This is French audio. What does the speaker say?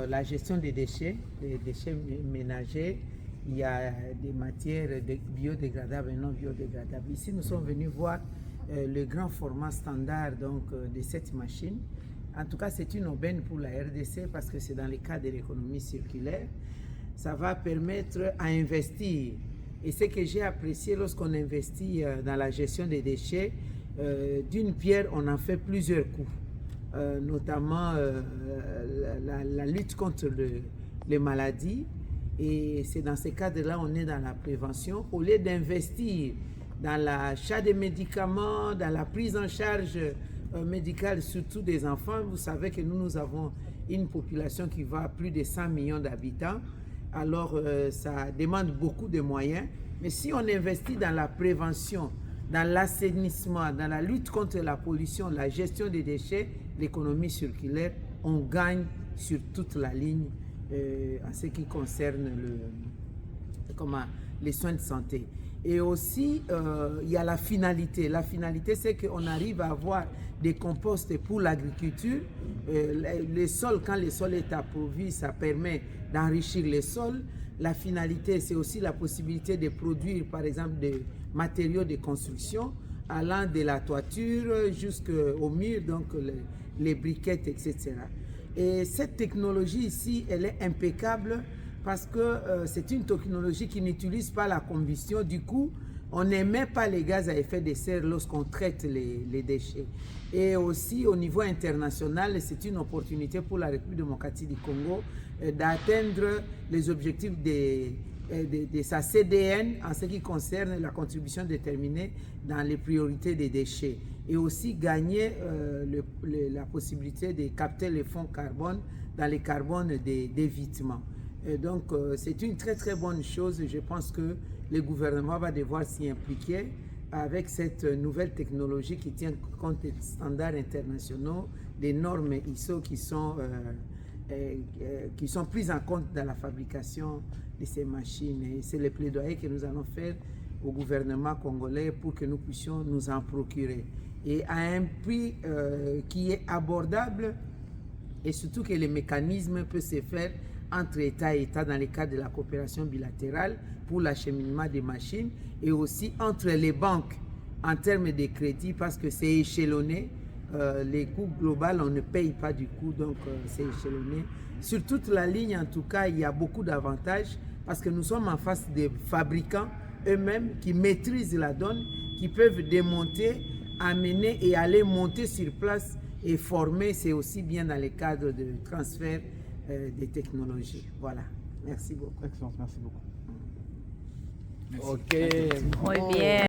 la gestion des déchets ménagers. Il y a des matières biodégradables et non biodégradables. Ici, nous sommes venus voir le grand format standard de cette machine. En tout cas, c'est une aubaine pour la RDC parce que c'est dans le cadre de l'économie circulaire. Ça va permettre à investir. Et ce que j'ai apprécié lorsqu'on investit dans la gestion des déchets, d'une pierre, on en fait plusieurs coups. Notamment la lutte contre les maladies. Et c'est dans ce cadre-là on est dans la prévention. Au lieu d'investir dans l'achat des médicaments, dans la prise en charge médicale, surtout des enfants, vous savez que nous avons une population qui va à plus de 100 millions d'habitants. Alors ça demande beaucoup de moyens. Mais si on investit dans la prévention, dans l'assainissement, dans la lutte contre la pollution, la gestion des déchets, l'économie circulaire, on gagne sur toute la ligne en ce qui concerne les soins de santé. Et aussi, il y a la finalité. La finalité, c'est qu'on arrive à avoir des composts pour l'agriculture. Les sols, quand le sol est appauvri, ça permet d'enrichir les sols. La finalité, c'est aussi la possibilité de produire, par exemple, des matériaux de construction, allant de la toiture jusqu'au mur, donc les briquettes, etc. Et cette technologie ici, elle est impeccable parce que c'est une technologie qui n'utilise pas la combustion. Du coup, on n'émet pas les gaz à effet de serre lorsqu'on traite les déchets. Et aussi, au niveau international, c'est une opportunité pour la République démocratique du Congo d'atteindre les objectifs de sa CDN en ce qui concerne la contribution déterminée dans les priorités des déchets. Et aussi gagner la possibilité de capter les fonds carbone dans les carbones d'évitement. Donc c'est une très très bonne chose. Je pense que le gouvernement va devoir s'y impliquer avec cette nouvelle technologie qui tient compte des standards internationaux, des normes ISO qui sont prises en compte dans la fabrication de ces machines. Et c'est le plaidoyer que nous allons faire au gouvernement congolais pour que nous puissions nous en procurer. Et à un prix qui est abordable et surtout que le mécanisme peut se faire entre État et État dans le cadre de la coopération bilatérale pour l'acheminement des machines et aussi entre les banques en termes de crédit parce que c'est échelonné. Les coûts globaux, on ne paye pas du coup, donc c'est échelonné. Sur toute la ligne, en tout cas, il y a beaucoup d'avantages parce que nous sommes en face des fabricants eux-mêmes qui maîtrisent la donne, qui peuvent démonter, amener et aller monter sur place et former. C'est aussi bien dans le cadre de transfert des technologies. Voilà. Merci beaucoup. Excellence, merci beaucoup. Merci. Ok. Muy bien.